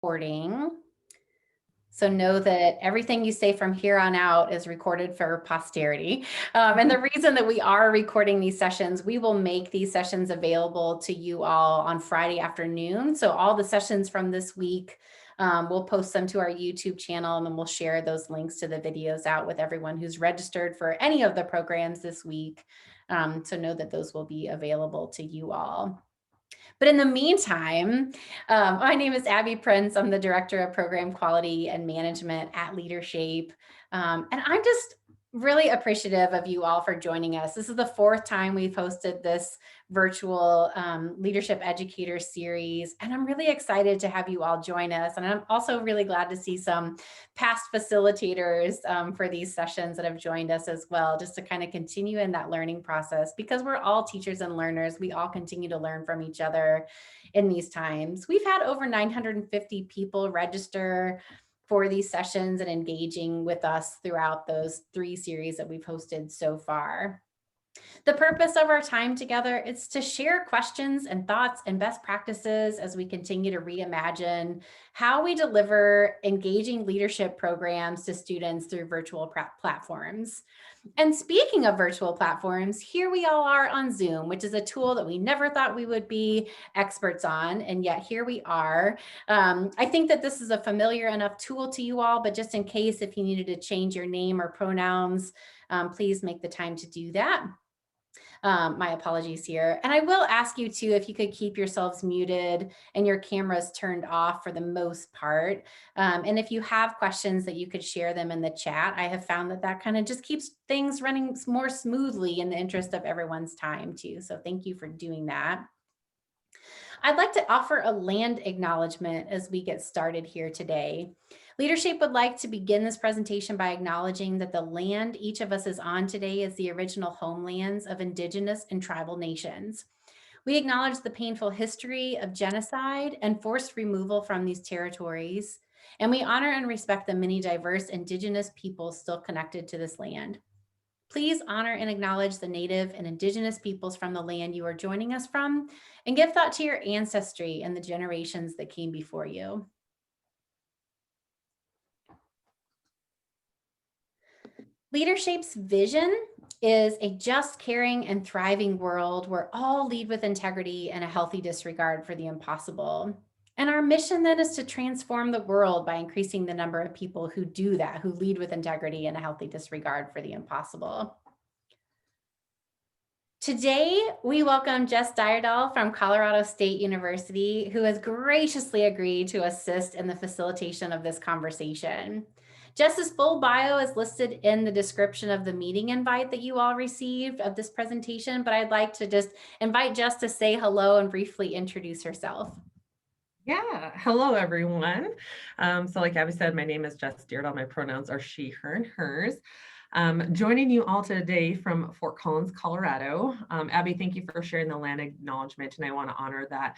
recording. So know that everything you say from here on out is recorded for posterity. And the reason that we are recording these sessions, we will make these sessions available to you all on Friday afternoon. So all the sessions from this week, we'll post them to our YouTube channel, and then we'll share those links to the videos out with everyone who's registered for any of the programs this week. So know that those will be available to you all. But in the meantime, my name is Abby Prince. I'm the Director of Program Quality and Management at LeaderShape. And I'm just really appreciative of you all for joining us. This is the fourth time we've hosted this virtual Leadership Educator Series, and I'm really excited to have you all join us. And I'm also really glad to see some past facilitators for these sessions that have joined us as well, just to kind of continue in that learning process, because we're all teachers and learners. We all continue to learn from each other in these times. We've had over 950 people register for these sessions and engaging with us throughout those 3 series that we've hosted so far. The purpose of our time together is to share questions and thoughts and best practices as we continue to reimagine how we deliver engaging leadership programs to students through virtual platforms. And speaking of virtual platforms, here we all are on Zoom, which is a tool that we never thought we would be experts on, and yet here we are. I think that this is a familiar enough tool to you all, but just in case if you needed to change your name or pronouns, please make the time to do that. My apologies here. And I will ask you too, if you could keep yourselves muted and your cameras turned off for the most part. And if you have questions, that you could share them in the chat. I have found that that kind of just keeps things running more smoothly in the interest of everyone's time too. So thank you for doing that. I'd like to offer a land acknowledgement as we get started here today. LeaderShape would like to begin this presentation by acknowledging that the land each of us is on today is the original homelands of Indigenous and tribal nations. We acknowledge the painful history of genocide and forced removal from these territories, and we honor and respect the many diverse Indigenous peoples still connected to this land. Please honor and acknowledge the Native and Indigenous peoples from the land you are joining us from, and give thought to your ancestry and the generations that came before you. LeaderShape's vision is a just, caring, and thriving world where all lead with integrity and a healthy disregard for the impossible. And our mission then is to transform the world by increasing the number of people who do that, who lead with integrity and a healthy disregard for the impossible. Today, we welcome Jess Dyrdahl from Colorado State University, who has graciously agreed to assist in the facilitation of this conversation. Jess's full bio is listed in the description of the meeting invite that you all received of this presentation, but I'd like to just invite Jess to say hello and briefly introduce herself. Yeah, hello everyone. So like Abby said, my name is Jess Dyrdahl. My pronouns are she, her, and hers. Joining you all today from Fort Collins, Colorado. Abby, thank you for sharing the land acknowledgement, and I want to honor that.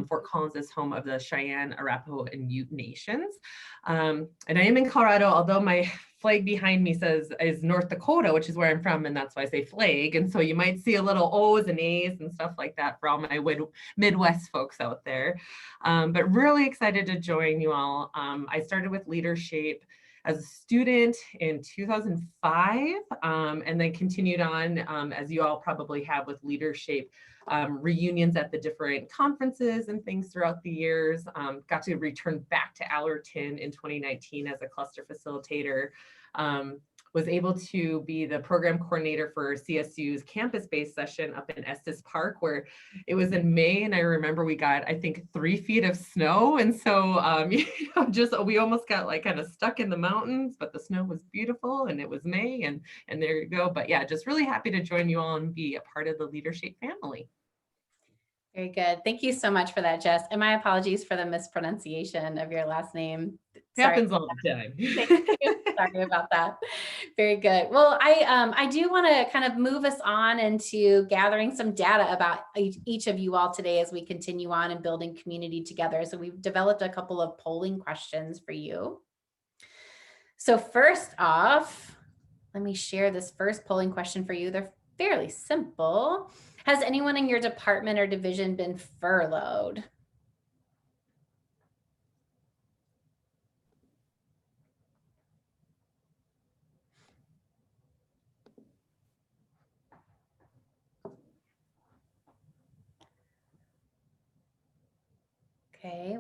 Fort Collins is home of the Cheyenne, Arapaho, and Ute nations. And I am in Colorado, although my flag behind me says is North Dakota, which is where I'm from, and that's why I say flag. And so you might see a little O's and A's and stuff like that for all my Midwest folks out there. But really excited to join you all. I started with LeaderShape as a student in 2005, and then continued on, as you all probably have with LeaderShape, reunions at the different conferences and things throughout the years. Got to return back to Allerton in 2019 as a cluster facilitator. Was able to be the program coordinator for CSU's campus-based session up in Estes Park, where it was in May, and I remember we got, I think, 3 feet of snow, and so we almost got like kind of stuck in the mountains, but the snow was beautiful, and it was May, and there you go. But yeah, just really happy to join you all and be a part of the LeaderShape family. Very good. Thank you so much for that, Jess. And my apologies for the mispronunciation of your last name. Happens all the time. Sorry about that. Very good. Well, I do want to kind of move us on into gathering some data about each of you all today as we continue on and building community together. So we've developed a couple of polling questions for you. So first off, let me share this first polling question for you. They're fairly simple. Has anyone in your department or division been furloughed?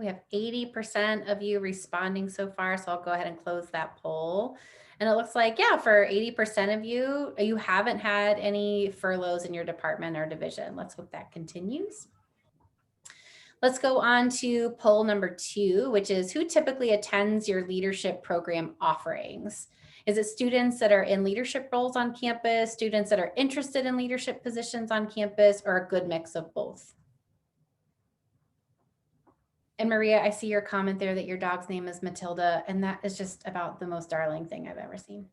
We have 80% of you responding so far. So I'll go ahead and close that poll. And it looks like, yeah, for 80% of you, you haven't had any furloughs in your department or division. Let's hope that continues. Let's go on to poll number 2, which is who typically attends your leadership program offerings? Is it students that are in leadership roles on campus, students that are interested in leadership positions on campus, or a good mix of both? And Maria, I see your comment there that your dog's name is Matilda, and that is just about the most darling thing I've ever seen.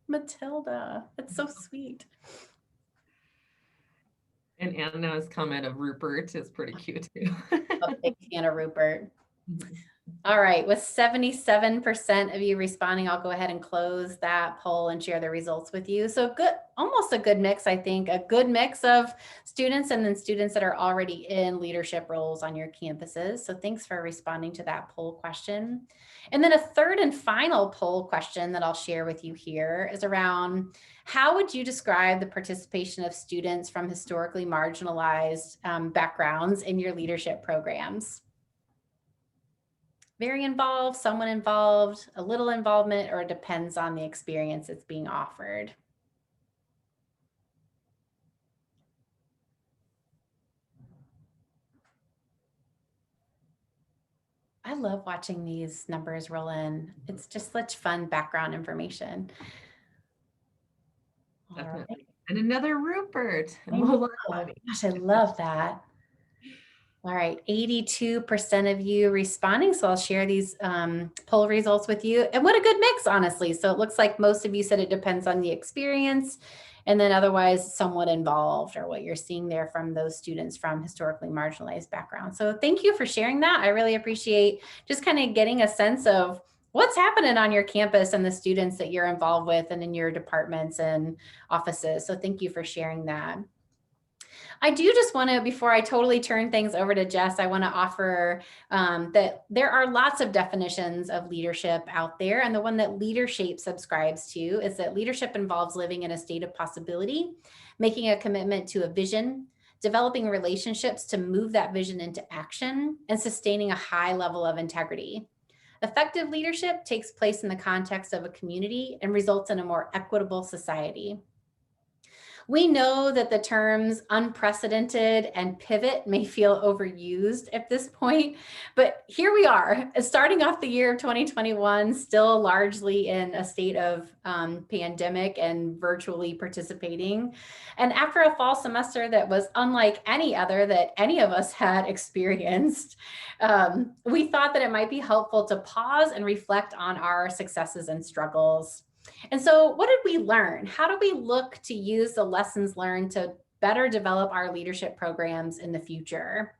Matilda, it's so sweet. And Anna's comment of Rupert is pretty cute too. A big fan of Rupert. All right, with 77% of you responding, I'll go ahead and close that poll and share the results with you. So good, almost a good mix, I think, a good mix of students and then students that are already in leadership roles on your campuses. So thanks for responding to that poll question. And then a third and final poll question that I'll share with you here is around how would you describe the participation of students from historically marginalized backgrounds in your leadership programs? Very involved, someone involved, a little involvement, or it depends on the experience that's being offered. I love watching these numbers roll in. It's just such fun background information. Definitely. Right. And another Rupert. Oh, gosh, I love that. All right, 82% of you responding. So I'll share these poll results with you. And what a good mix, honestly. So it looks like most of you said it depends on the experience and then otherwise somewhat involved, or what you're seeing there from those students from historically marginalized backgrounds. So thank you for sharing that. I really appreciate just kind of getting a sense of what's happening on your campus and the students that you're involved with and in your departments and offices. So thank you for sharing that. I do just want to, before I totally turn things over to Jess, I want to offer that there are lots of definitions of leadership out there. And the one that LeaderShape subscribes to is that leadership involves living in a state of possibility, making a commitment to a vision, developing relationships to move that vision into action, and sustaining a high level of integrity. Effective leadership takes place in the context of a community and results in a more equitable society. We know that the terms unprecedented and pivot may feel overused at this point, but here we are, starting off the year of 2021, still largely in a state of pandemic and virtually participating. And after a fall semester that was unlike any other that any of us had experienced, we thought that it might be helpful to pause and reflect on our successes and struggles. And so what did we learn? How do we look to use the lessons learned to better develop our leadership programs in the future?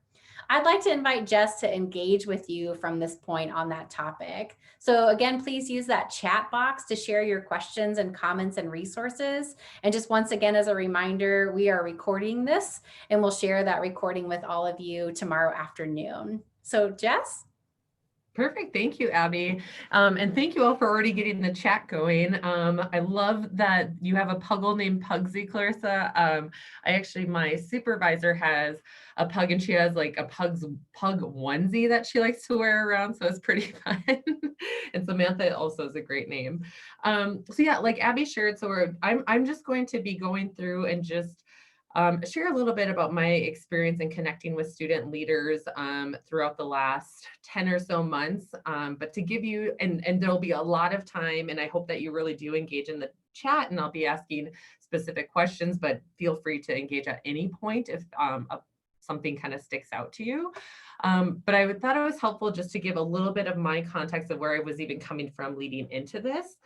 I'd like to invite Jess to engage with you from this point on that topic. So again, please use that chat box to share your questions and comments and resources. And just once again, as a reminder, we are recording this and we'll share that recording with all of you tomorrow afternoon. So Jess? Perfect. Thank you, Abby. And thank you all for already getting the chat going. I love that you have a puggle named Pugsy, Clarissa. My supervisor has a pug and she has like a pug onesie that she likes to wear around. So it's pretty fun. And Samantha also is a great name. So yeah, like Abby shared, so I'm just going to be going through and just share a little bit about my experience in connecting with student leaders throughout the last 10 or so months. But to give you, and there'll be a lot of time, and I hope that you really do engage in the chat, and I'll be asking specific questions, but feel free to engage at any point if something kind of sticks out to you. But I thought it was helpful just to give a little bit of my context of where I was even coming from leading into this.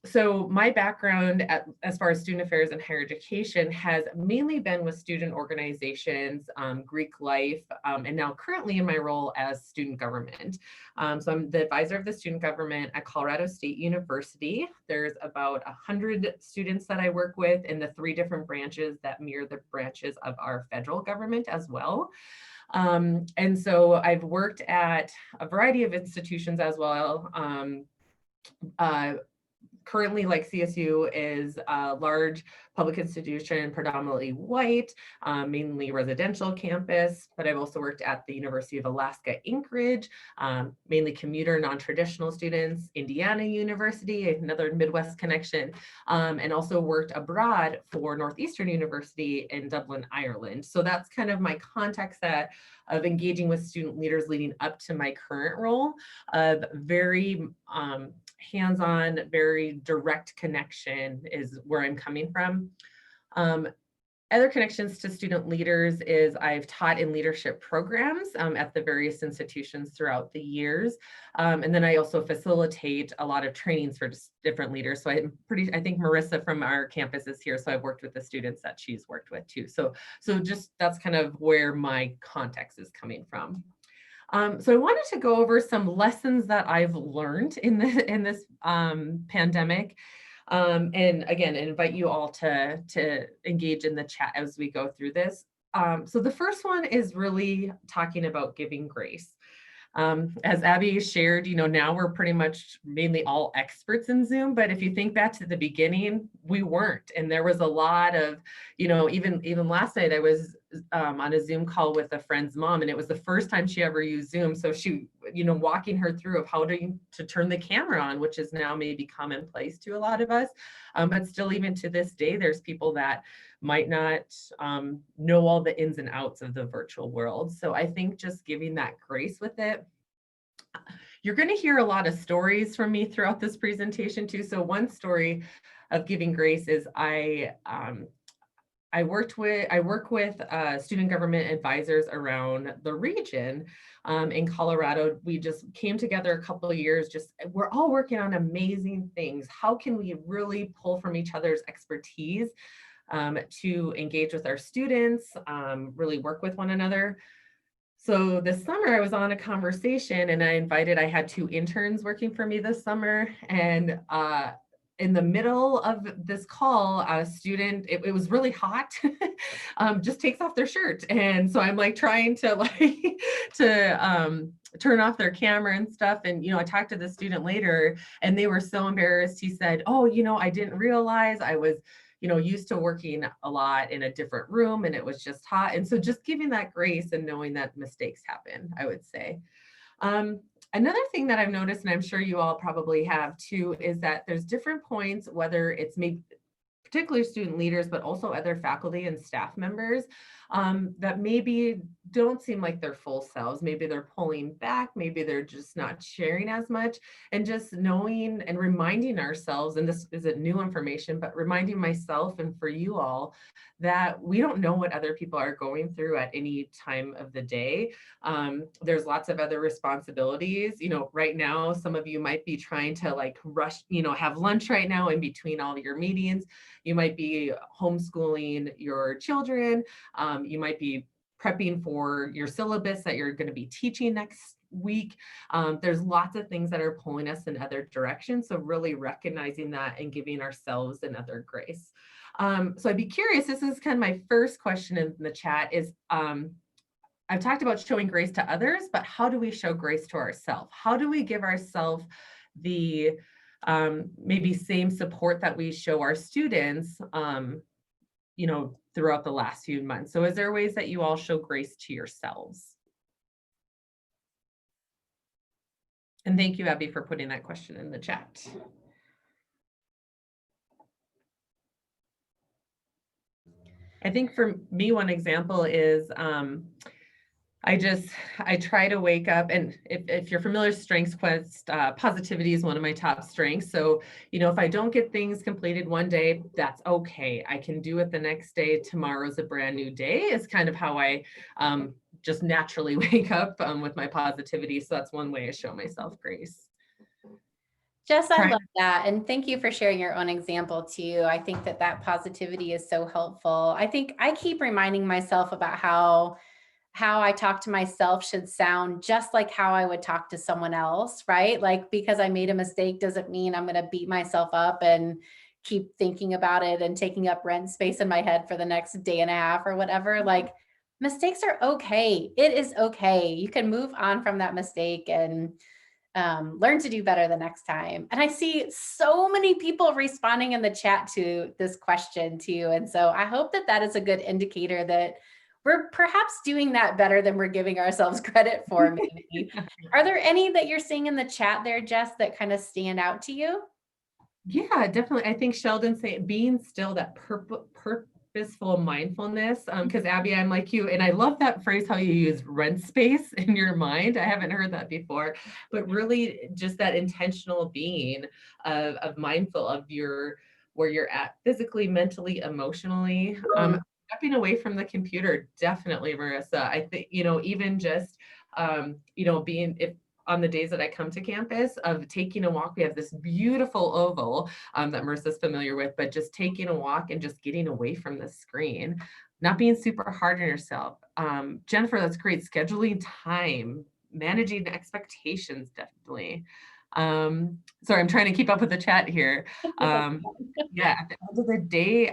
So my background as far as student affairs and higher education has mainly been with student organizations, Greek life, and now currently in my role as student government. So I'm the advisor of the student government at Colorado State University. There's about 100 students that I work with in the 3 different branches that mirror the branches of our federal government as well. And so I've worked at a variety of institutions as well. currently, like CSU is a large public institution, predominantly white, mainly residential campus, but I've also worked at the University of Alaska, Anchorage, mainly commuter, non-traditional students, Indiana University, another Midwest connection, and also worked abroad for Northeastern University in Dublin, Ireland. So that's kind of my context set of engaging with student leaders leading up to my current role of very hands-on, very direct connection is where I'm coming from. Other connections to student leaders is I've taught in leadership programs at the various institutions throughout the years. And then I also facilitate a lot of trainings for different leaders. So I think Marissa from our campus is here. So I've worked with the students that she's worked with too. So just that's kind of where my context is coming from. So I wanted to go over some lessons that I've learned in this pandemic. And again, invite you all to engage in the chat as we go through this. So the first one is really talking about giving grace. As Abby shared, now we're pretty much mainly all experts in Zoom, but if you think back to the beginning, we weren't. And there was a lot of, even last night I was on a Zoom call with a friend's mom, and it was the first time she ever used Zoom. So she, walking her through of how to turn the camera on, which is now maybe commonplace to a lot of us. But still, even to this day, there's people that might not know all the ins and outs of the virtual world. So I think just giving that grace with it. You're going to hear a lot of stories from me throughout this presentation too. So one story of giving grace is I work with student government advisors around the region in Colorado. We just came together a couple of years, we're all working on amazing things. How can we really pull from each other's expertise to engage with our students, really work with one another? So this summer I was on a conversation and I had 2 interns working for me this summer, and in the middle of this call, a student, it was really hot, just takes off their shirt. And so I'm like trying to turn off their camera and stuff. And, I talked to the student later and they were so embarrassed. He said, oh, I didn't realize I was, used to working a lot in a different room and it was just hot. And so just giving that grace and knowing that mistakes happen, I would say. Another thing that I've noticed, and I'm sure you all probably have too, is that there's different points, whether it's maybe particularly student leaders, but also other faculty and staff members that maybe don't seem like their full selves. Maybe they're pulling back, maybe they're just not sharing as much, and just knowing and reminding ourselves, and this isn't new information, but reminding myself and for you all that we don't know what other people are going through at any time of the day. There's lots of other responsibilities. Right now, some of you might be trying to rush, have lunch right now in between all your meetings. You might be homeschooling your children. You might be prepping for your syllabus that you're going to be teaching next week. There's lots of things that are pulling us in other directions. So really recognizing that and giving ourselves another grace. So I'd be curious, this is kind of my first question in the chat is, I've talked about showing grace to others, but how do we show grace to ourselves? How do we give ourselves the maybe same support that we show our students, throughout the last few months? So is there ways that you all show grace to yourselves? And thank you, Abby, for putting that question in the chat. I think for me, one example is I try to wake up, and if you're familiar with Strengths Quest, positivity is one of my top strengths. So, if I don't get things completed one day, that's okay. I can do it the next day. Tomorrow's a brand new day is kind of how I just naturally wake up with my positivity. So that's one way I show myself grace. Jess, I love that. And thank you for sharing your own example too. I think that positivity is so helpful. I think I keep reminding myself about how I talk to myself should sound just like how I would talk to someone else, right? Like, because I made a mistake doesn't mean I'm going to beat myself up and keep thinking about it and taking up rent space in my head for the next day and a half or whatever. Like, mistakes are okay. It is okay. You can move on from that mistake and learn to do better the next time. And I see so many people responding in the chat to this question too. And so I hope that that is a good indicator that we're perhaps doing that better than we're giving ourselves credit for, maybe. Are there any that you're seeing in the chat there, Jess, that kind of stand out to you? Yeah, definitely. I think Sheldon saying being still, that purposeful mindfulness. Because Abby, I'm like you, and I love that phrase how you use rent space in your mind. I haven't heard that before, but really just that intentional being of mindful of your where you're at physically, mentally, emotionally. Stepping away from the computer, definitely, Marissa. I think, even just being if on the days that I come to campus of taking a walk. We have this beautiful oval that Marissa's familiar with, but just taking a walk and just getting away from the screen, not being super hard on yourself. Jennifer, that's great. Scheduling time, managing expectations, definitely. Sorry, I'm trying to keep up with the chat here. Yeah, at the end of the day,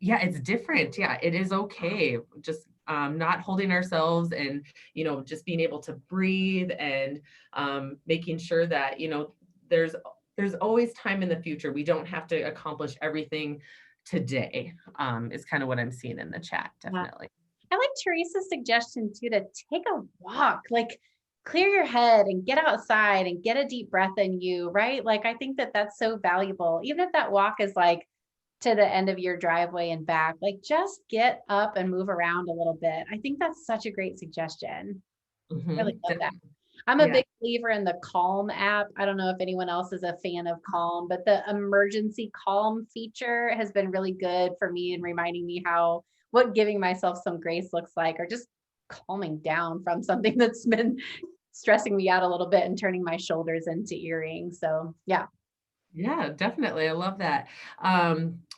yeah, it's different. Yeah, it is okay. Just not holding ourselves and, just being able to breathe and making sure that, there's always time in the future. We don't have to accomplish everything today, is kind of what I'm seeing in the chat, definitely. I like Teresa's suggestion too, to take a walk, like clear your head and get outside and get a deep breath in you, right? Like, I think that that's so valuable. Even if that walk is like to the end of your driveway and back, like just get up and move around a little bit. I think that's such a great suggestion. Really love that. I'm a big believer in the Calm app. I don't know if anyone else is a fan of Calm, but the emergency calm feature has been really good for me in reminding me what giving myself some grace looks like, or just calming down from something that's been stressing me out a little bit and turning my shoulders into earrings. So yeah. Yeah, definitely. I love that.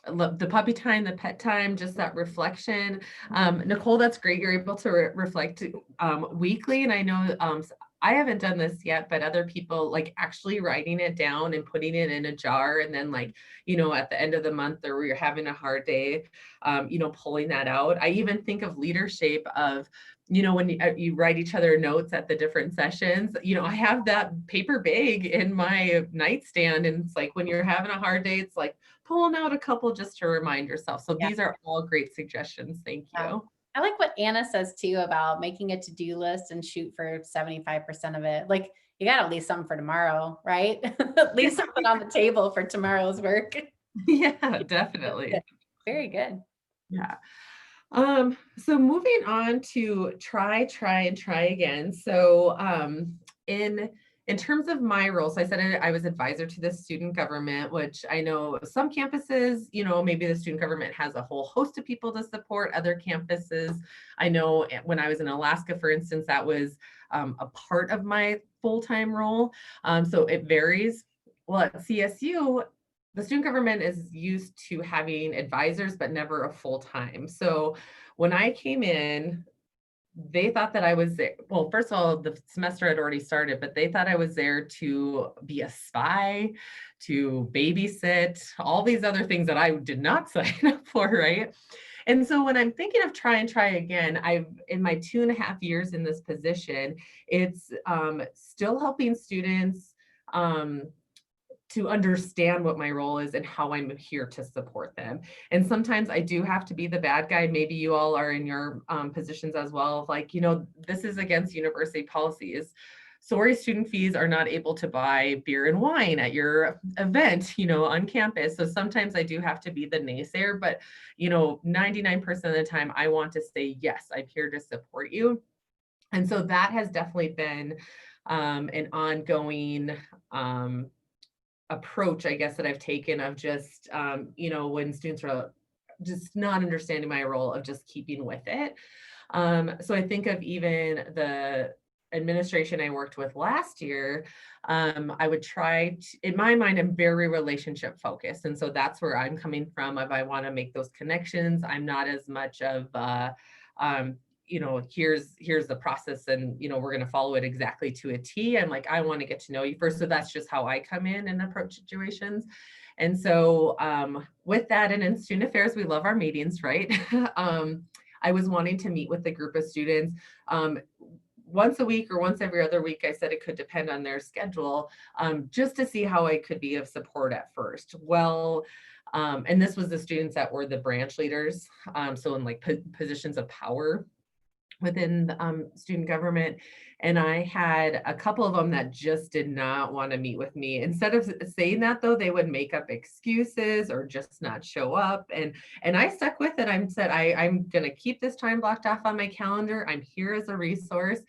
Love the puppy time, the pet time, just that reflection. Nicole, that's great. You're able to reflect weekly. And I know I haven't done this yet, but other people like actually writing it down and putting it in a jar. And then like, at the end of the month or you're having a hard day, pulling that out. I even think of LeaderShape of, when you write each other notes at the different sessions, I have that paper bag in my nightstand. And it's like, when you're having a hard day, it's like pulling out a couple just to remind yourself. So these are all great suggestions. Thank you. I like what Anna says too about making a to-do list and shoot for 75% of it. Like, you got at least something for tomorrow, right? At least something on the table for tomorrow's work. Yeah, definitely. Very good. Yeah. So moving on to try again. So in terms of my role, so I said I was advisor to the student government, which I know some campuses, maybe the student government has a whole host of people to support. Other campuses, I know when I was in Alaska, for instance, that was a part of my full-time role. So it varies. Well, at CSU, the student government is used to having advisors, but never a full-time. So when I came in, they thought that I was there. Well, first of all, the semester had already started, but they thought I was there to be a spy, to babysit, all these other things that I did not sign up for, right? And so when I'm thinking of try again, in my 2.5 years in this position, it's still helping students to understand what my role is and how I'm here to support them. And sometimes I do have to be the bad guy. Maybe you all are in your positions as well, of like, this is against university policies. Sorry, student fees are not able to buy beer and wine at your event, on campus. So sometimes I do have to be the naysayer, but 99% of the time I want to say, yes, I'm here to support you. And so that has definitely been an ongoing approach, I guess, that I've taken of just, when students are just not understanding my role, of just keeping with it. So I think of even the administration I worked with last year, I would try to, in my mind, I'm very relationship focused. And so that's where I'm coming from. If I want to make those connections, I'm not as much of, here's the process and, we're going to follow it exactly to a T. I'm like, I want to get to know you first. So that's just how I come in and approach situations. And so with that, and in student affairs, we love our meetings, right? I was wanting to meet with a group of students. once a week or once every other week. I said it could depend on their schedule, just to see how I could be of support at first. Well, and this was the students that were the branch leaders, so in like positions of power within student government. And I had a couple of them that just did not want to meet with me. Instead of saying that though, they would make up excuses or just not show up. And I stuck with it. I said, I'm going to keep this time blocked off on my calendar. I'm here as a resource.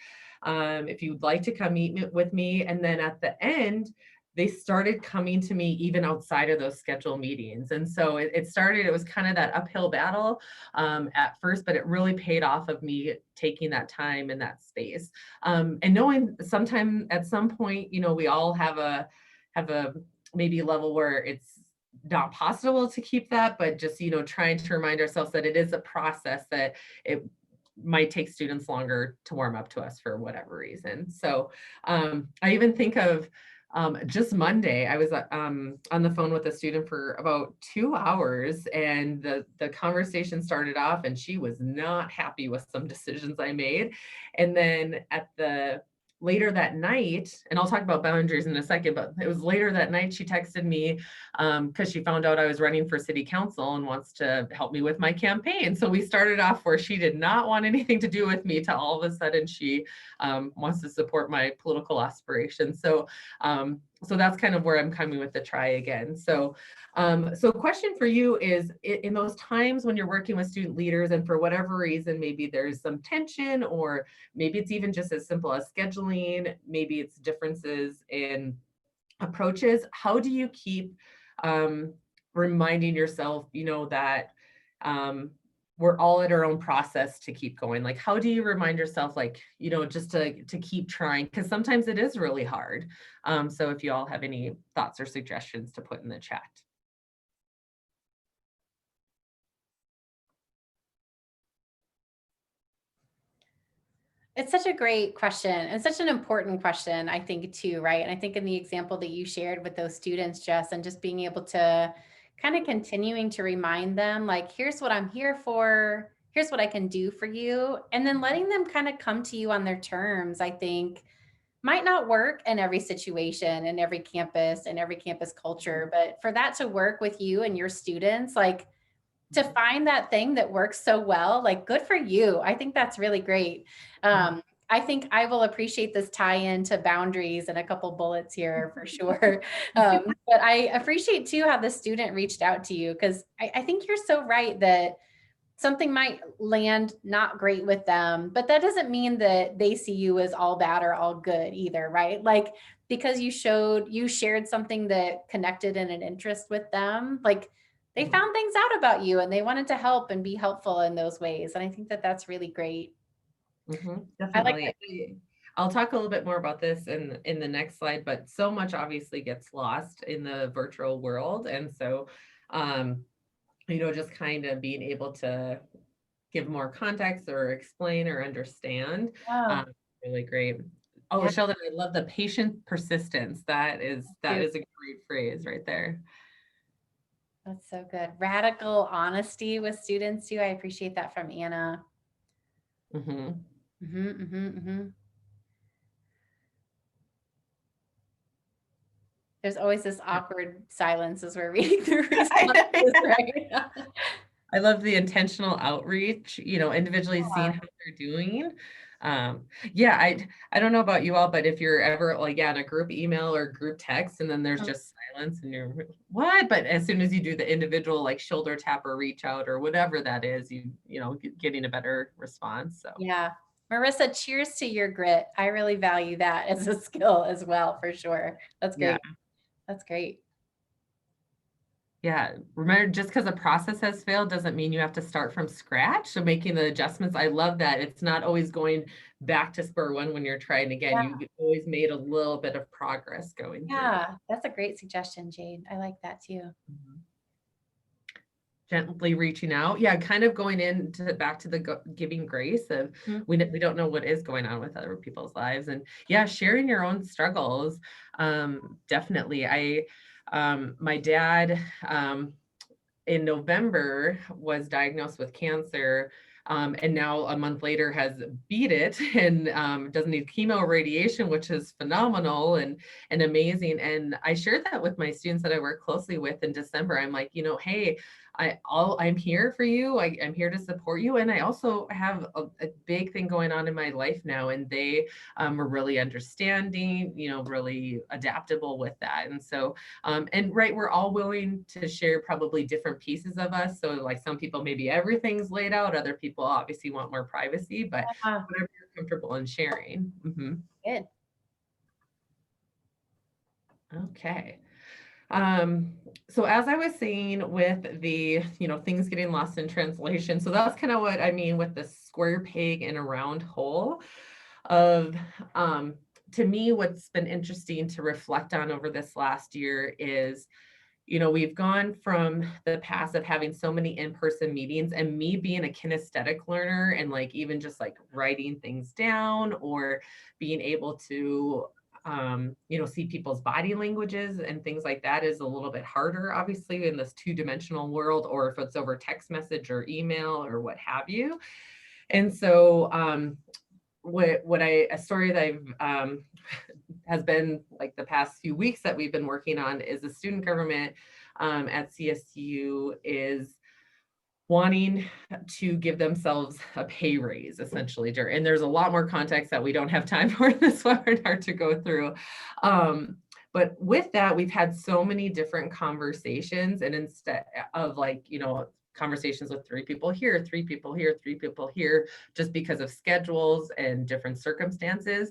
If you'd like to come meet with me. And then at the end, they started coming to me even outside of those scheduled meetings. And so it started, it was kind of that uphill battle at first, but it really paid off of me taking that time in that space. And knowing sometime at some point, you know, we all have a maybe a level where it's not possible to keep that, but just, you know, trying to remind ourselves that it is a process, that it might take students longer to warm up to us for whatever reason. So I even think of just Monday, I was on the phone with a student for about 2 hours, and the conversation started off and she was not happy with some decisions I made. And then later that night, and I'll talk about boundaries in a second, but it was later that night, she texted me because she found out I was running for city council and wants to help me with my campaign. So we started off where she did not want anything to do with me, to all of a sudden she wants to support my political aspirations. So that's kind of where I'm coming with the try again. So question for you is, in those times when you're working with student leaders and for whatever reason, maybe there's some tension, or maybe it's even just as simple as scheduling, maybe it's differences in approaches, how do you keep reminding yourself, you know, that we're all at our own process to keep going? Like, how do you remind yourself, like, you know, just to keep trying? Because sometimes it is really hard. So if you all have any thoughts or suggestions to put in the chat. It's such a great question, and such an important question, I think, too, right? And I think in the example that you shared with those students, Jess, and just being able to kind of continuing to remind them, like, here's what I'm here for, here's what I can do for you, and then letting them kind of come to you on their terms, I think might not work in every situation, in every campus, and every campus culture, but for that to work with you and your students, like, to find that thing that works so well, like, good for you. I think that's really great. I think I will appreciate this tie-in to boundaries and a couple bullets here for sure. But I appreciate too how the student reached out to you, because I think you're so right that something might land not great with them, but that doesn't mean that they see you as all bad or all good either, right? Like, because you shared something that connected in an interest with them, like, they found things out about you and they wanted to help and be helpful in those ways. And I think that that's really great. I like Definitely. I'll talk a little bit more about this in the next slide, but so much obviously gets lost in the virtual world. And so, you know, just kind of being able to give more context or explain or understand, that. really great. Oh, Yeah, Sheldon, I love the patient persistence. That is a great phrase right there. that's so good. Radical honesty with students too. I appreciate that from Anna. There's always this awkward silence as we're reading through responses, right? I love the intentional outreach, you know, individually seeing how they're doing. Yeah, I don't know about you all, but if you're ever like, in a group email or group text, and then there's just silence and you're, what? But as soon as you do the individual, like, shoulder tap or reach out or whatever that is, you know, getting a better response. So Yeah. Marissa, cheers to your grit. I really value that as a skill as well, for sure. That's great. yeah. That's great. Yeah, remember, just because a process has failed doesn't mean you have to start from scratch. So making the adjustments, I love that. It's not always going back to square one when you're trying again. Yeah. You've always made a little bit of progress going through. Yeah, that's a great suggestion, Jade. I like that too. Gently reaching out. Yeah, kind of going into back to the giving grace of we don't know what is going on with other people's lives. And yeah, sharing your own struggles. Definitely. My dad in November was diagnosed with cancer and now a month later has beat it and doesn't need chemo or radiation, which is phenomenal and amazing. And I shared that with my students that I work closely with in December. I'm like, hey, I'm here for you. I'm here to support you. And I also have a big thing going on in my life now. And they are really understanding, really adaptable with that. And so, and right, we're all willing to share probably different pieces of us. So like some people, maybe everything's laid out. Other people obviously want more privacy, but whatever you're comfortable in sharing. Mm-hmm. Good. Okay. So as I was saying with the, things getting lost in translation, so that's kind of what I mean with the square peg in a round hole of, to me, what's been interesting to reflect on over this last year is, we've gone from the past of having so many in-person meetings and me being a kinesthetic learner and like even just like writing things down or being able to see people's body languages and things like that is a little bit harder, obviously, in this two-dimensional world, or if it's over text message or email or what have you. And so a story that I've has been like the past few weeks that we've been working on is the student government at CSU is wanting to give themselves a pay raise, essentially. And there's a lot more context that we don't have time for in this webinar to go through. But with that, we've had so many different conversations, and instead of like, conversations with 3 people here, 3 people here, 3 people here, just because of schedules and different circumstances.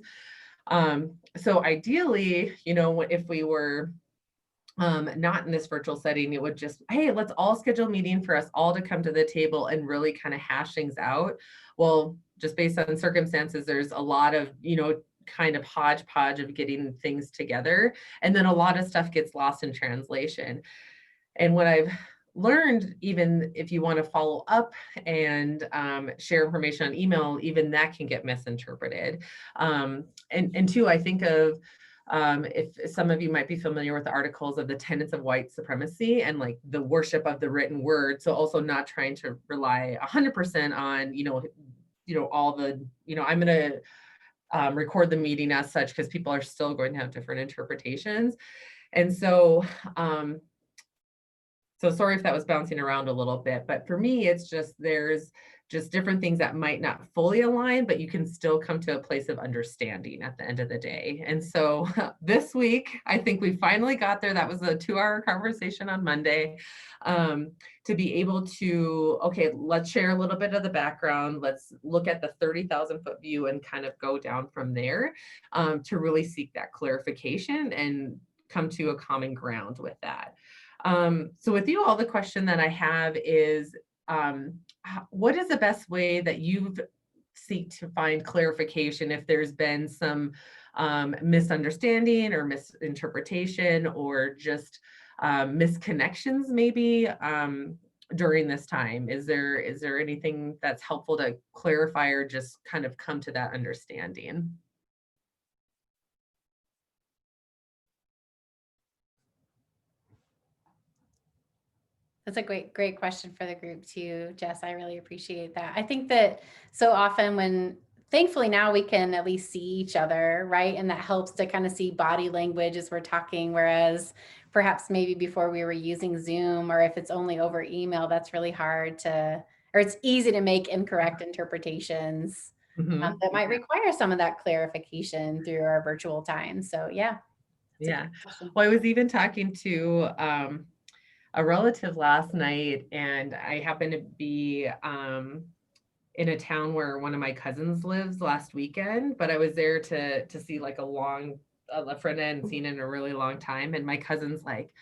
So ideally, if we were not in this virtual setting, it would just, hey, let's all schedule a meeting for us all to come to the table and really kind of hash things out. Well, just based on circumstances, there's a lot of, kind of hodgepodge of getting things together. And then a lot of stuff gets lost in translation. And what I've learned, even if you want to follow up and share information on email, even that can get misinterpreted. And two, I think of, if some of you might be familiar with the articles of the tenets of white supremacy and like the worship of the written word. So also not trying to rely 100% on, all the, I'm going to record the meeting as such because people are still going to have different interpretations. And so, so sorry if that was bouncing around a little bit, but for me, it's just, there's just different things that might not fully align, but you can still come to a place of understanding at the end of the day. And so this week, I think we finally got there. That was a 2-hour conversation on Monday, to be able to, okay, let's share a little bit of the background. Let's look at the 30,000 foot view and kind of go down from there, to really seek that clarification and come to a common ground with that. So with you all, the question that I have is, what is the best way that you've seek to find clarification if there's been some misunderstanding or misinterpretation or just misconnections maybe during this time? Is there anything that's helpful to clarify or just kind of come to that understanding? That's a great question for the group too, Jess. I really appreciate that. I think that so often thankfully now we can at least see each other, right? And that helps to kind of see body language as we're talking, whereas perhaps maybe before we were using Zoom, or if it's only over email, that's really hard to, or it's easy to make incorrect interpretations that might require some of that clarification through our virtual time. So yeah. Yeah. Well, I was even talking to a relative last night, and I happened to be in a town where one of my cousins lives last weekend, but I was there to see like a friend I hadn't seen in a really long time. And my cousin's like,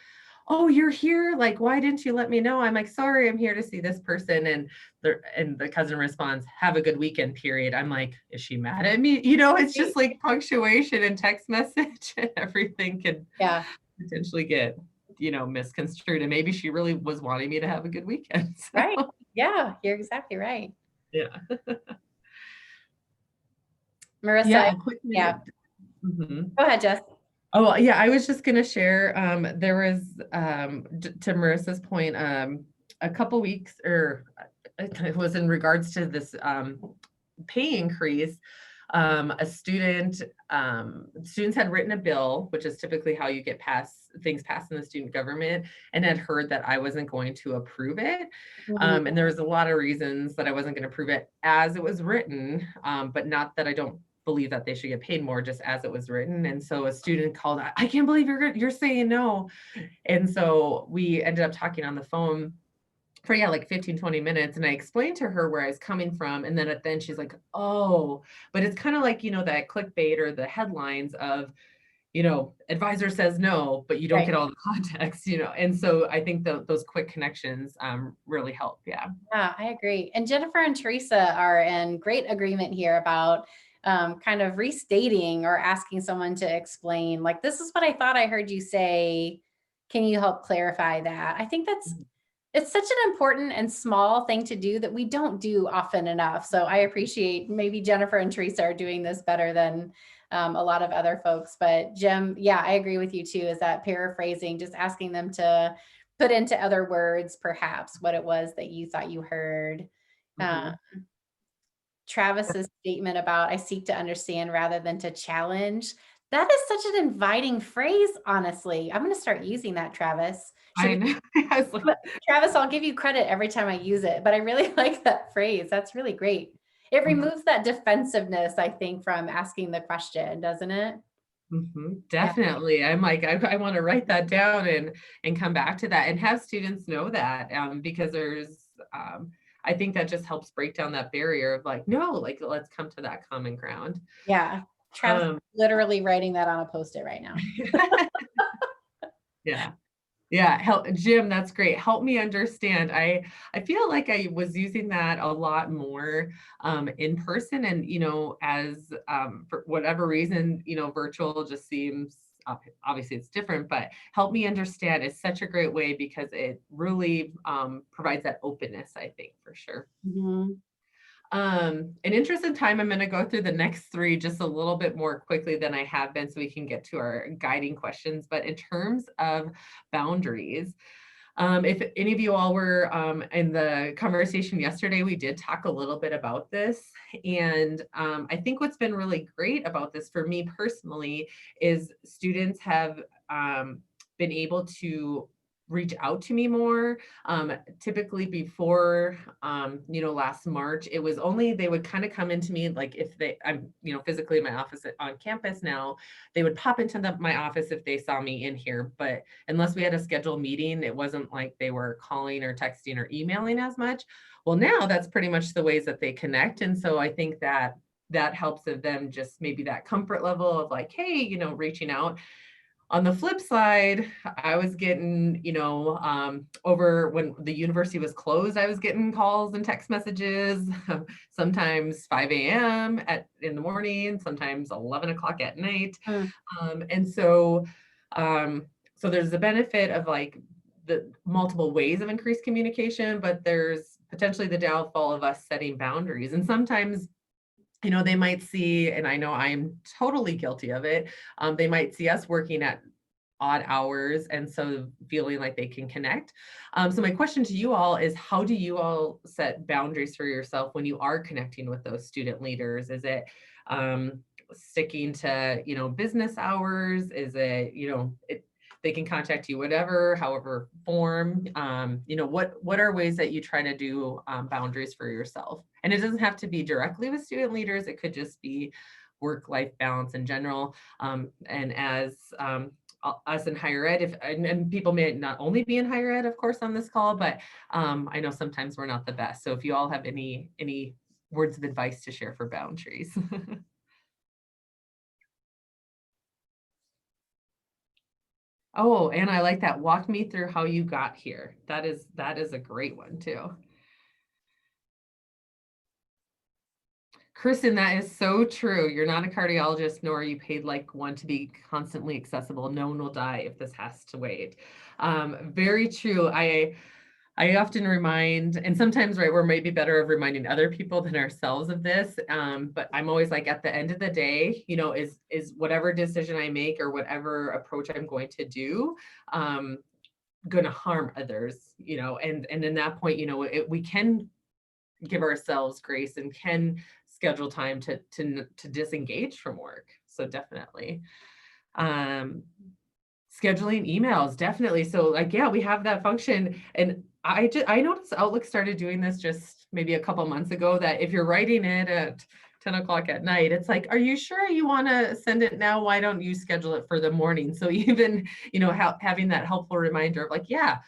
oh, you're here? Like, why didn't you let me know? I'm like, sorry, I'm here to see this person. And the cousin responds, have a good weekend, period. I'm like, is she mad at me? It's just like punctuation and text message and everything can potentially get misconstrued, and maybe she really was wanting me to have a good weekend. So. Right. Yeah, you're exactly right. Yeah. Marissa. Yeah. Go ahead, Jess. Oh yeah, I was just gonna share. There was to Marissa's point, a couple weeks or it was in regards to this pay increase. Students had written a bill, which is typically how you get things passed in the student government, and had heard that I wasn't going to approve it. Mhm. And there was a lot of reasons that I wasn't going to approve it as it was written, but not that I don't believe that they should get paid more, just as it was written. And so a student called, I can't believe you're saying no. And so we ended up talking on the phone for like 15, 20 minutes. And I explained to her where I was coming from. And then at the end, she's like, oh, but it's kind of like, that clickbait or the headlines of, advisor says no, but you don't Right. get all the context, And so I think those quick connections really help. Yeah. Yeah, I agree. And Jennifer and Teresa are in great agreement here about kind of restating or asking someone to explain, like, this is what I thought I heard you say. Can you help clarify that? I think it's such an important and small thing to do that we don't do often enough. So I appreciate maybe Jennifer and Teresa are doing this better than a lot of other folks. But Jim, yeah, I agree with you too, is that paraphrasing, just asking them to put into other words, perhaps what it was that you thought you heard. Uh, Mhm. Travis's statement about I seek to understand rather than to challenge. That is such an inviting phrase, honestly. I'm going to start using that, Travis. Should I we know. I was like, but Travis, I'll give you credit every time I use it, but I really like that phrase. That's really great. It mhm. removes that defensiveness, I think, from asking the question, doesn't it? Yeah. Definitely. I'm like, I want to write that down and come back to that and have students know that, because I think that just helps break down that barrier of like, no, like, let's come to that common ground. Yeah. Travis is Um, literally writing that on a post-it right now. yeah. Yeah, Jim, that's great. Help me understand. I feel like I was using that a lot more in person, and as for whatever reason, virtual just seems obviously it's different, but help me understand is such a great way because it really provides that openness, I think, for sure. Mhm. In interest of time, I'm going to go through the next three just a little bit more quickly than I have been so we can get to our guiding questions. But in terms of boundaries, if any of you all were in the conversation yesterday, we did talk a little bit about this. And I think what's been really great about this for me personally is students have been able to reach out to me more. Typically before, last March, it was only, they would kind of come into me, like if I'm, physically in my office on campus now, they would pop into my office if they saw me in here. But unless we had a scheduled meeting, it wasn't like they were calling or texting or emailing as much. Well, now that's pretty much the ways that they connect. And so I think that helps of them just maybe that comfort level of like, hey, reaching out. On the flip side, I was getting, over when the university was closed, I was getting calls and text messages, sometimes 5 a.m. in the morning, sometimes 11 o'clock at night. Mm. And so, so there's the benefit of like the multiple ways of increased communication, but there's potentially the downfall of us setting boundaries. And sometimes they might see, and I know I'm totally guilty of it, they might see us working at odd hours and so feeling like they can connect. So my question to you all is, how do you all set boundaries for yourself when you are connecting with those student leaders? Is it sticking to, business hours? Is it, they can contact you whatever, however form, what are ways that you try to do boundaries for yourself? And it doesn't have to be directly with student leaders. It could just be work-life balance in general. And as us in higher ed, and people may not only be in higher ed, of course, on this call, but I know sometimes we're not the best. So if you all have any words of advice to share for boundaries. Oh, and I like that. Walk me through how you got here. That is a great one too. Kristen, that is so true. You're not a cardiologist, nor are you paid like one to be constantly accessible. No one will die if this has to wait. Very true. I often remind, and sometimes, right, we're maybe better of reminding other people than ourselves of this. But I'm always like, at the end of the day, is whatever decision I make or whatever approach I'm going to do, going to harm others, and in that point, we can give ourselves grace and can schedule time to disengage from work. So definitely. Scheduling emails, definitely. So like, yeah, we have that function. And I noticed Outlook started doing this just maybe a couple months ago, that if you're writing it at 10 o'clock at night, it's like, are you sure you want to send it now? Why don't you schedule it for the morning? So even, having that helpful reminder of like, yeah,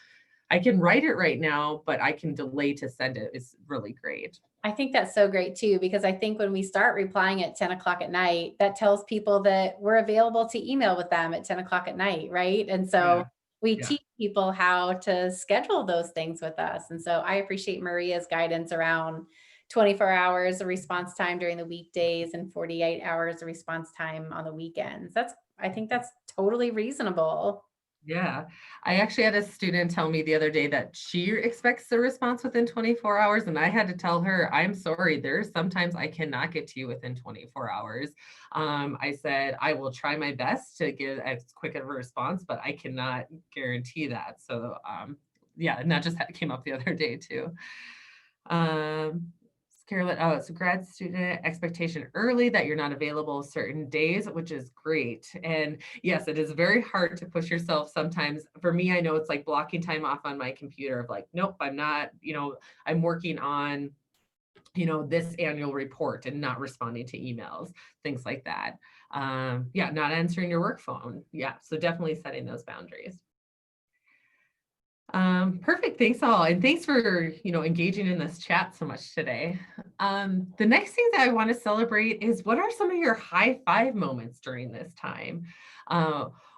I can write it right now, but I can delay to send it is really great. I think that's so great too, because I think when we start replying at 10 o'clock at night, that tells people that we're available to email with them at 10 o'clock at night, right? And so Yeah. we Yeah. teach people how to schedule those things with us. And so I appreciate Maria's guidance around 24 hours of response time during the weekdays and 48 hours of response time on the weekends. I think that's totally reasonable. Yeah. I actually had a student tell me the other day that she expects a response within 24 hours. And I had to tell her, I'm sorry, there's sometimes I cannot get to you within 24 hours. I said, I will try my best to give as quick of a response, but I cannot guarantee that. So yeah, and that just came up the other day too. Scarlett, oh, it's a grad student expectation early that you're not available certain days, which is great. And yes, it is very hard to push yourself sometimes. For me, I know it's like blocking time off on my computer of like, nope, I'm not, I'm working on, this annual report and not responding to emails, things like that. Yeah, not answering your work phone. Yeah, so definitely setting those boundaries. Perfect. Thanks all. And thanks for, engaging in this chat so much today. The next thing that I want to celebrate is, what are some of your high five moments during this time?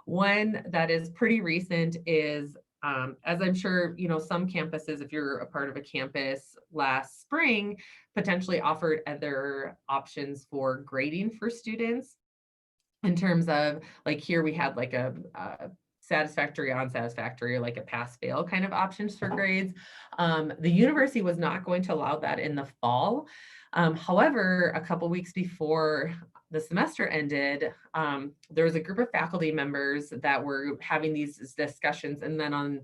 One that is pretty recent is, as I'm sure, some campuses, if you're a part of a campus last spring, potentially offered other options for grading for students, in terms of like, here we had like a satisfactory, unsatisfactory, or like a pass fail kind of options for grades. The university was not going to allow that in the fall. However, a couple weeks before the semester ended, there was a group of faculty members that were having these discussions, and then on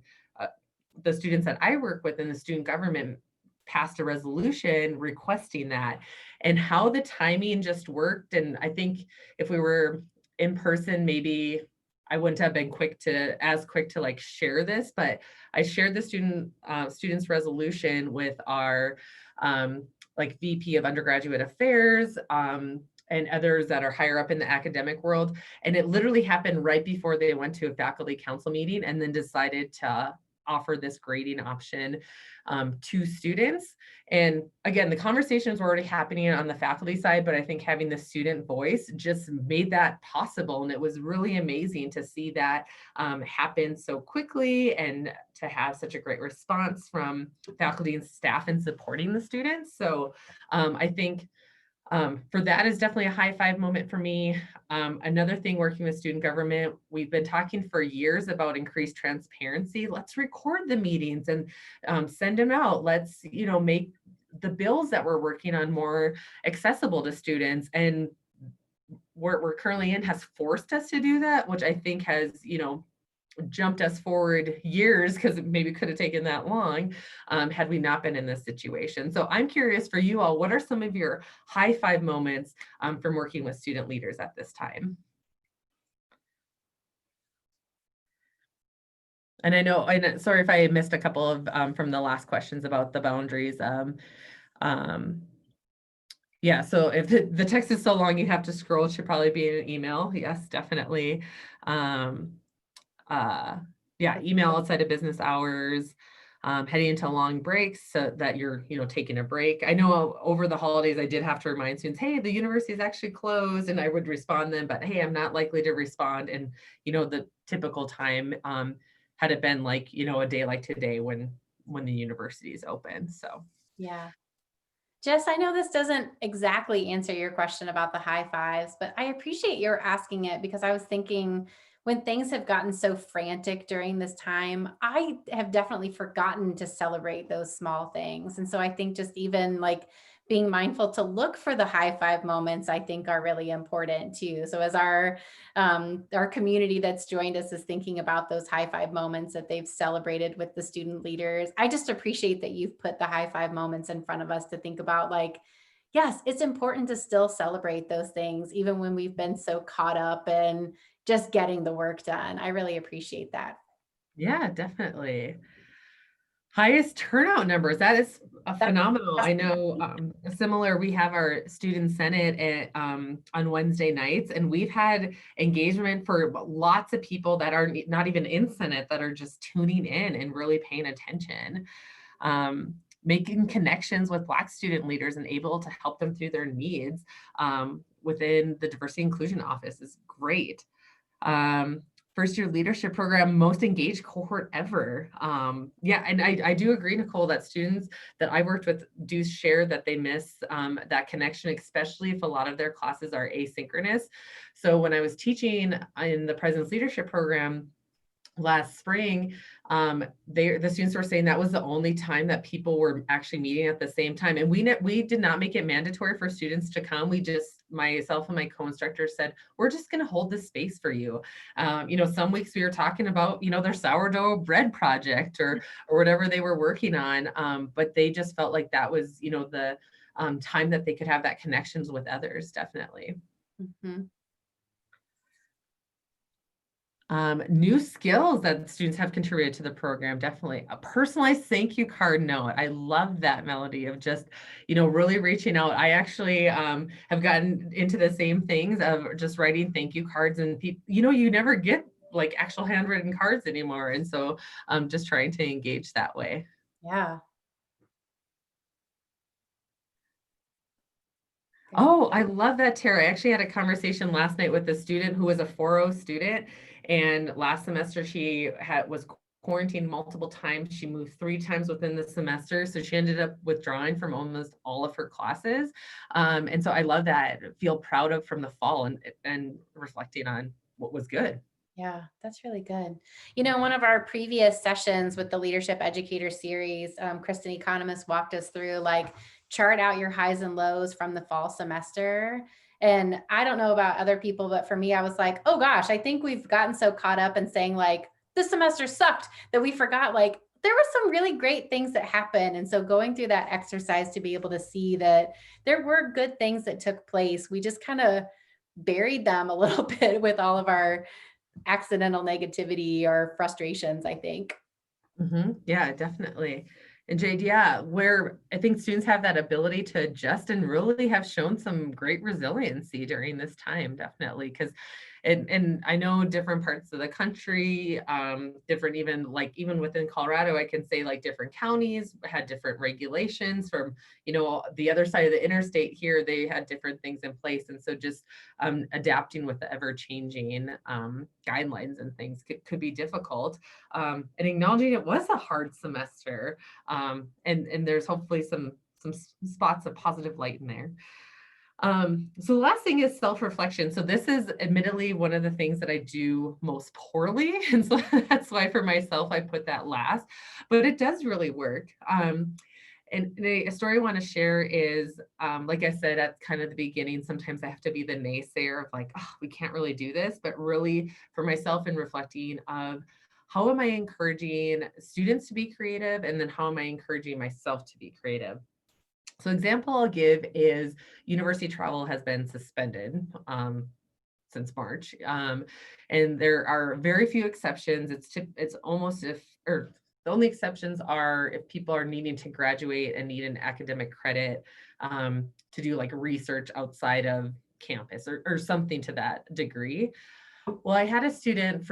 the students that I work with in the student government passed a resolution requesting that, and how the timing just worked. And I think if we were in person, maybe I wouldn't have been as quick to like share this, but I shared the students resolution with our like VP of undergraduate affairs, and others that are higher up in the academic world. And it literally happened right before they went to a faculty council meeting and then decided to offer this grading option to students. And again, the conversations were already happening on the faculty side, but I think having the student voice just made that possible. And it was really amazing to see that happen so quickly, and to have such a great response from faculty and staff in supporting the students. So I think for that is definitely a high five moment for me. Another thing, working with student government, we've been talking for years about increased transparency. Let's record the meetings and send them out. Let's, make the bills that we're working on more accessible to students. And we're currently in has forced us to do that, which I think has, jumped us forward years, because it maybe could have taken that long had we not been in this situation. So I'm curious for you all, what are some of your high five moments from working with student leaders at this time? And I know, and sorry if I missed a couple of from the last questions about the boundaries. Yeah, so if the text is so long you have to scroll, it should probably be in an email. Yes, definitely. Yeah, email outside of business hours, heading into long breaks so that you're, taking a break. I know over the holidays, I did have to remind students, hey, the university is actually closed, and I would respond then, but hey, I'm not likely to respond. And, the typical time, had it been like, a day like today when the university is open. So. Yeah. Jess, I know this doesn't exactly answer your question about the high fives, but I appreciate your asking it, because I was thinking when things have gotten so frantic during this time, I have definitely forgotten to celebrate those small things. And so I think just even like being mindful to look for the high five moments, I think are really important too. So as our community that's joined us is thinking about those high five moments that they've celebrated with the student leaders, I just appreciate that you've put the high five moments in front of us to think about like, yes, it's important to still celebrate those things, even when we've been so caught up in just getting the work done. I really appreciate that. Yeah, definitely. Highest turnout numbers. That is a That's phenomenal. I awesome. know similar, we have our student senate on Wednesday nights, and we've had engagement for lots of people that are not even in Senate that are just tuning in and really paying attention. Making connections with Black student leaders and able to help them through their needs within the diversity inclusion office is great. um, First year leadership program, most engaged cohort ever. Yeah, and I do agree, Nicole, that students that I worked with do share that they miss that connection, especially if a lot of their classes are asynchronous. So when I was teaching in the President's Leadership Program last spring, the students were saying that was the only time that people were actually meeting at the same time. And we did not make it mandatory for students to come. We just, myself and my co-instructor said, we're just going to hold this space for you. Some weeks we were talking about, their sourdough bread project or whatever they were working on. But they just felt like that was, the time that they could have that connections with others, definitely. Mhm. New skills that students have contributed to the program, definitely. A personalized thank you card note. I love that, Melody, of just, really reaching out. I actually have gotten into the same things of just writing thank you cards, and people, you never get like actual handwritten cards anymore. And so just trying to engage that way. Yeah. Good. Oh, I love that, Tara. I actually had a conversation last night with a student who was a 4.0 student, and last semester she was quarantined multiple times. She moved 3 times within the semester, so she ended up withdrawing from almost all of her classes. And so I love that. Feel proud of from the fall and reflecting on what was good. Yeah, that's really good. One of our previous sessions with the Leadership Educator series, Kristen Economist walked us through like chart out your highs and lows from the fall semester. And I don't know about other people, but for me, I was like, oh gosh, I think we've gotten so caught up in saying like, this semester sucked that we forgot like there were some really great things that happened. And so going through that exercise to be able to see that there were good things that took place, we just kind of buried them a little bit with all of our accidental negativity or frustrations, I think. Yeah, definitely. And Jade, yeah, where I think students have that ability to adjust and really have shown some great resiliency during this time, definitely. Because and I know different parts of the country, different even within Colorado, I can say like different counties had different regulations from, the other side of the interstate here, they had different things in place. And so just adapting with the ever-changing guidelines and things could be difficult. And acknowledging it was a hard semester. And there's hopefully some spots of positive light in there. So the last thing is self-reflection. So this is admittedly one of the things that I do most poorly. And so that's why for myself, I put that last, but it does really work. And a story I want to share is, like I said, at kind of the beginning, sometimes I have to be the naysayer of like, oh, we can't really do this, but really for myself in reflecting of how am I encouraging students to be creative? And then how am I encouraging myself to be creative? So example I'll give is university travel has been suspended since March. And there are very few exceptions. It's almost or the only exceptions are if people are needing to graduate and need an academic credit to do like research outside of campus or something to that degree. Well, I had a student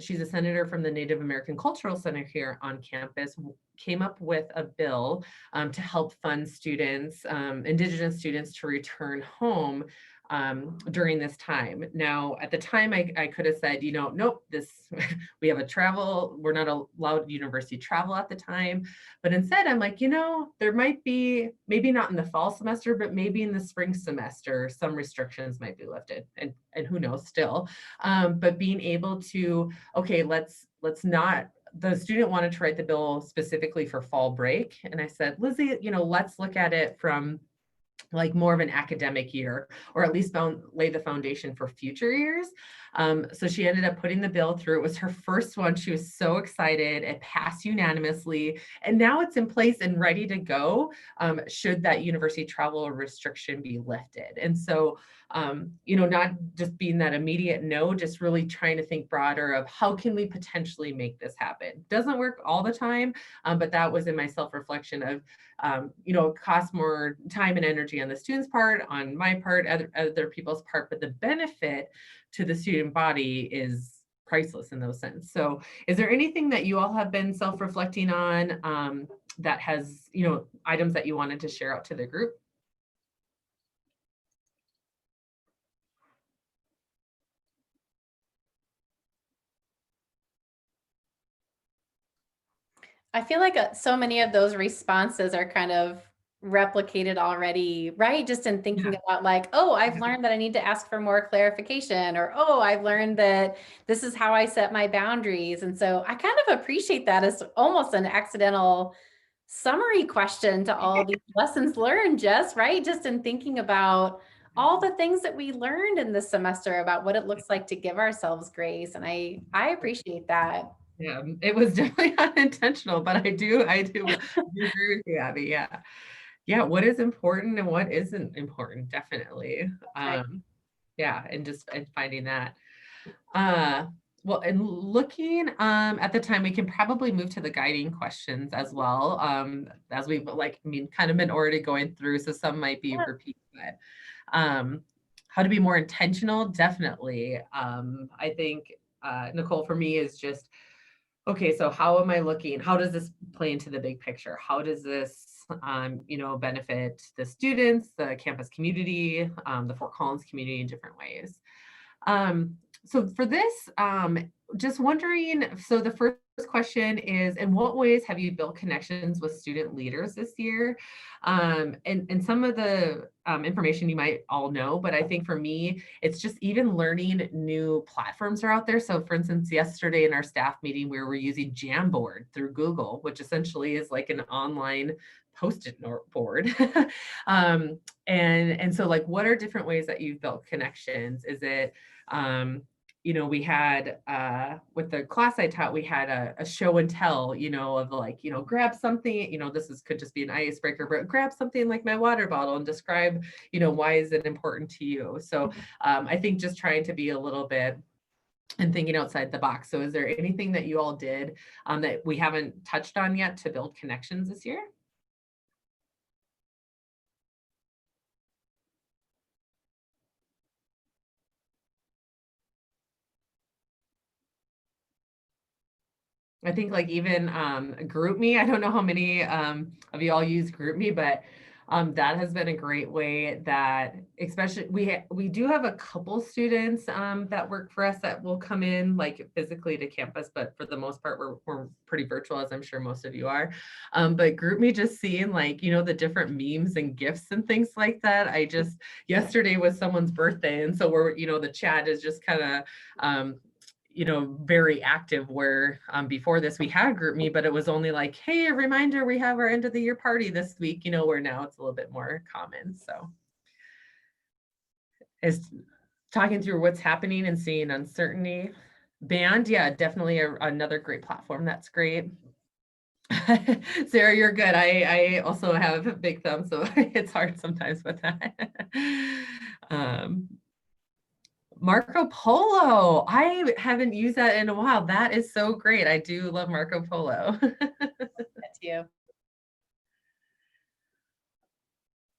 she's a senator from the Native American Cultural Center here on campus, came up with a bill to help fund students, Indigenous students to return home during this time. Now, at the time, I could have said, nope, we have we're not allowed university travel at the time. But instead, I'm like, there might be, maybe not in the fall semester, but maybe in the spring semester, some restrictions might be lifted, and who knows still. But being able to, okay, let's not, the student wanted to write the bill specifically for fall break. And I said, Lizzie, let's look at it from like more of an academic year, or at least lay the foundation for future years. So she ended up putting the bill through. It was her first one. She was so excited. It passed unanimously, and now it's in place and ready to go should that university travel restriction be lifted. And so, not just being that immediate no, just really trying to think broader of how can we potentially make this happen. Doesn't work all the time, but that was in my self-reflection of, it costs more time and energy on the student's part, on my part, other people's part, but the benefit to the student body is priceless in those sense. So is there anything that you all have been self-reflecting on that has, items that you wanted to share out to the group? I feel like so many of those responses are kind of replicated already, right? Just in thinking about like, oh, I've learned that I need to ask for more clarification, or, oh, I've learned that this is how I set my boundaries. And so I kind of appreciate that as almost an accidental summary question to all these lessons learned, Jess, right? Just in thinking about all the things that we learned in this semester about what it looks like to give ourselves grace. And I appreciate that. Yeah, it was definitely unintentional, but I do agree with you, Abby. Yeah. Yeah, what is important and what isn't important, definitely. Yeah, and finding that. Well, and looking at the time, we can probably move to the guiding questions as well, as we've kind of been already going through, so some might be repeat, but how to be more intentional, definitely. I think, Nicole, for me is just, okay, so how am I looking? How does this play into the big picture? How does this, benefit the students, the campus community, the Fort Collins community in different ways? So for this, just wondering, so the first question is, in what ways have you built connections with student leaders this year? And some of the information you might all know, but I think for me, it's just even learning new platforms are out there. So for instance, yesterday in our staff meeting, we were using Jamboard through Google, which essentially is like an online post-it note board. And so like, what are different ways that you've built connections? Is it, we had, with the class I taught, we had a show and tell, of like, grab something, could just be an icebreaker, but grab something like my water bottle and describe, why is it important to you? So I think just trying to be a little bit and thinking outside the box. So is there anything that you all did that we haven't touched on yet to build connections this year? I think like even GroupMe, I don't know how many of you all use GroupMe, but that has been a great way that, especially we do have a couple students that work for us that will come in like physically to campus, but for the most part, we're pretty virtual, as I'm sure most of you are. But GroupMe, just seeing like, the different memes and GIFs and things like that. Yesterday was someone's birthday. And so the chat is just kind of, very active, where before this we had GroupMe, but it was only like, hey, a reminder, we have our end of the year party this week, where now it's a little bit more common. So is talking through what's happening and seeing uncertainty. Band, yeah, definitely another great platform. That's great. Sarah, you're good. I also have a big thumb, so it's hard sometimes with that. Marco Polo. I haven't used that in a while. That is so great. I do love Marco Polo. That's you.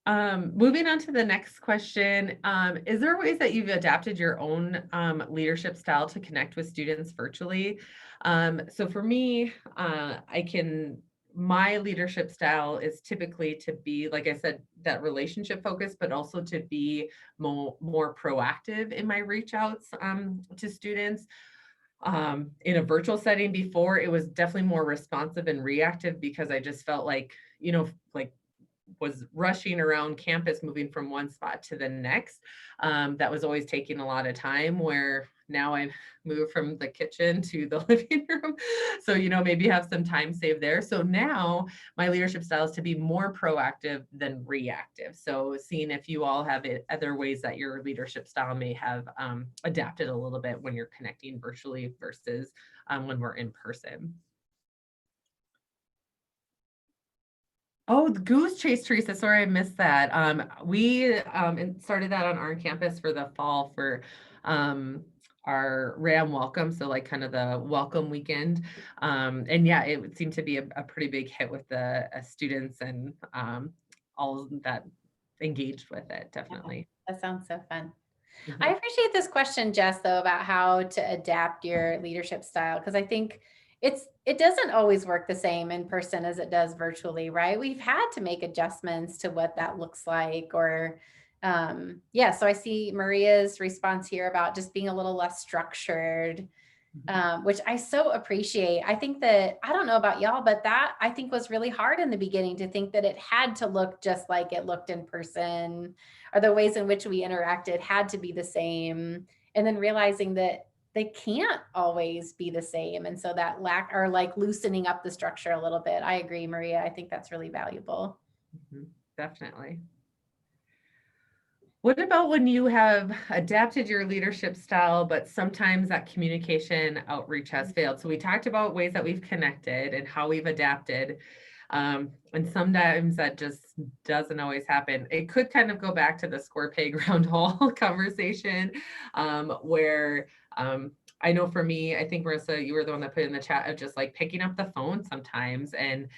Moving on to the next question. Is there ways that you've adapted your own leadership style to connect with students virtually? So for me, my leadership style is typically to be, like I said, that relationship focused, but also to be more proactive in my reach outs to students. In a virtual setting before, it was definitely more responsive and reactive because I just felt like, like was rushing around campus, moving from one spot to the next. That was always taking a lot of time, where now I've moved from the kitchen to the living room. So, maybe have some time saved there. So now my leadership style is to be more proactive than reactive. So seeing if you all have other ways that your leadership style may have adapted a little bit when you're connecting virtually versus when we're in person. Oh, the goose chase, Teresa. Sorry, I missed that. We started that on our campus for the fall for our Ram welcome. So like kind of the welcome weekend. And yeah, it would seem to be a pretty big hit with the students and all that engaged with it, definitely. That sounds so fun. Mhm. I appreciate this question, Jess, though, about how to adapt your leadership style, because I think it doesn't always work the same in person as it does virtually, right? We've had to make adjustments to what that looks like, or yeah. So I see Maria's response here about just being a little less structured, which I so appreciate. I think that, I don't know about y'all, but that I think was really hard in the beginning, to think that it had to look just like it looked in person, or the ways in which we interacted had to be the same. And then realizing that they can't always be the same. And so that lack, or like loosening up the structure a little bit. I agree, Maria. I think that's really valuable. Definitely. What about when you have adapted your leadership style, but sometimes that communication outreach has failed? So we talked about ways that we've connected and how we've adapted. And sometimes that just doesn't always happen. It could kind of go back to the square peg round hole conversation, where I know for me, I think Marissa, you were the one that put in the chat of just like picking up the phone sometimes and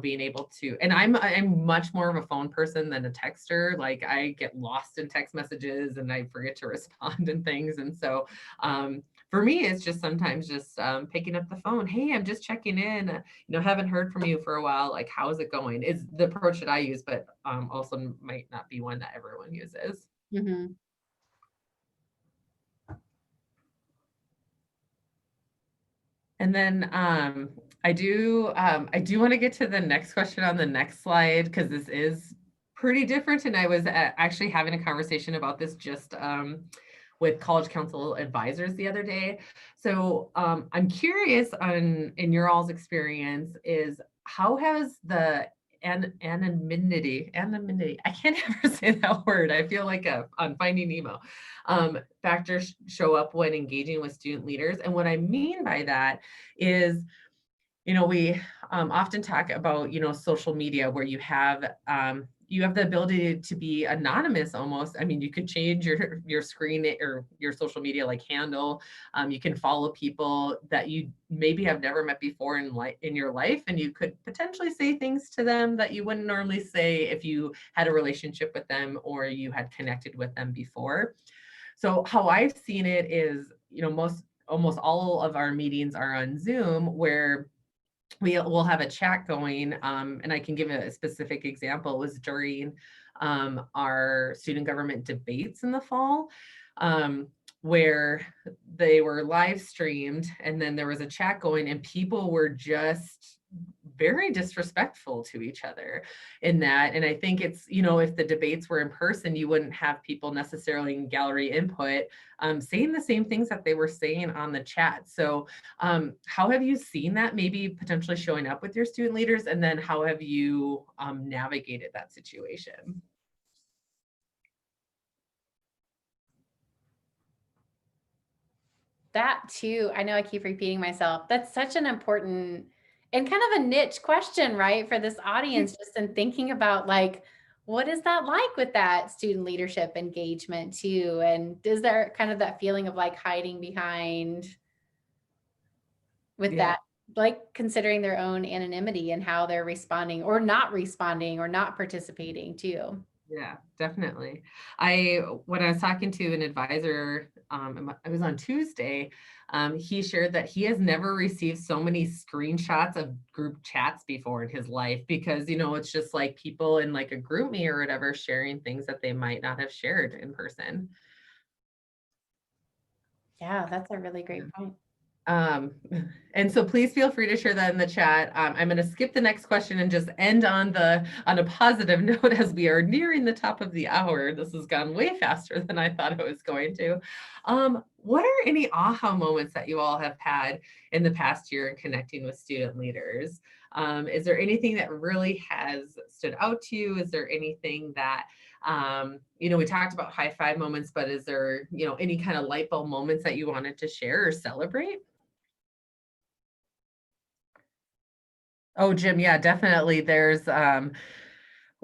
being able to, and I'm much more of a phone person than a texter. Like I get lost in text messages and I forget to respond and things. And so for me, it's just sometimes just picking up the phone. Hey, I'm just checking in. Haven't heard from you for a while. Like, how is it going? Is the approach that I use, but also might not be one that everyone uses. Mm-hmm. And then I do want to get to the next question on the next slide, because this is pretty different. And I was actually having a conversation about this just with College Council advisors the other day. So I'm curious in your all's experience is, how has the anonymity, I can't ever say that word. I feel like on Finding Nemo, factors show up when engaging with student leaders. And what I mean by that is, we often talk about, social media, where you have the ability to be anonymous almost. I mean, you could change your screen or your social media like handle. You can follow people that you maybe have never met before in your life, and you could potentially say things to them that you wouldn't normally say if you had a relationship with them or you had connected with them before. So how I've seen it is, almost all of our meetings are on Zoom, where we will have a chat going, and I can give a specific example. It was during our student government debates in the fall, where they were live streamed, and then there was a chat going, and people were just very disrespectful to each other in that. And I think it's, if the debates were in person, you wouldn't have people necessarily in gallery input saying the same things that they were saying on the chat. So how have you seen that maybe potentially showing up with your student leaders? And then how have you navigated that situation? That too, I know I keep repeating myself. That's such an important and kind of a niche question, right? For this audience, just in thinking about like, what is that like with that student leadership engagement too? And is there kind of that feeling of like hiding behind with Yeah. that, like considering their own anonymity and how they're responding or not participating too? Yeah, definitely. When I was talking to an advisor it was on Tuesday, he shared that he has never received so many screenshots of group chats before in his life, because, you know, it's just like people in like a group me or whatever sharing things that they might not have shared in person. Yeah, that's a really great point. And so please feel free to share that in the chat. I'm going to skip the next question and just end on a positive note, as we are nearing the top of the hour. This has gone way faster than I thought it was going to. What are any aha moments that you all have had in the past year in connecting with student leaders? Is there anything that really has stood out to you? Is there anything that you know, we talked about high five moments, but is there, you know, any kind of light bulb moments that you wanted to share or celebrate? Oh, Jim, yeah, definitely.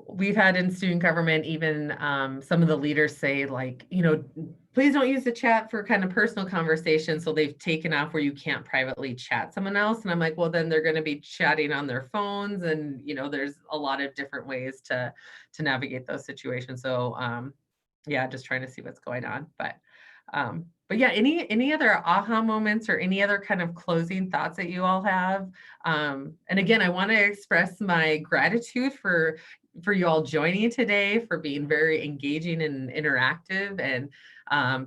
We've had in student government, even some of the leaders say, like, you know, please don't use the chat for kind of personal conversations. So they've taken off where you can't privately chat someone else. And I'm like, well, then they're going to be chatting on their phones. And, you know, there's a lot of different ways to navigate those situations. So yeah, just trying to see what's going on. But yeah, any other aha moments or any other kind of closing thoughts that you all have? And again, I want to express my gratitude for you all joining today, for being very engaging and interactive. And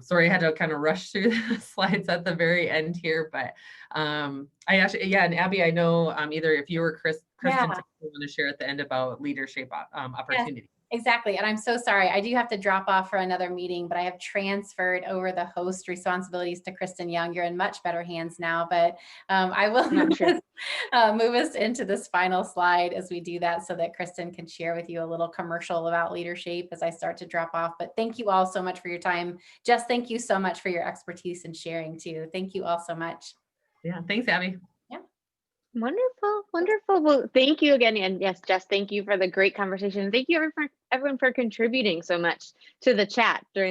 sorry, I had to kind of rush through the slides at the very end here, but I actually, yeah, and Abby, I know either if you or Kristen Yeah. want to share at the end about LeaderShape opportunity. Exactly. And I'm so sorry. I do have to drop off for another meeting, but I have transferred over the host responsibilities to Kristen Young. You're in much better hands now, but I will move us into this final slide as we do that, so that Kristen can share with you a little commercial about LeaderShape as I start to drop off. But thank you all so much for your time. Jess, thank you so much for your expertise and sharing too. Thank you all so much. Yeah, thanks, Abby. Wonderful, wonderful. Well, thank you again. And yes, Jess, thank you for the great conversation. Thank you everyone for contributing so much to the chat during the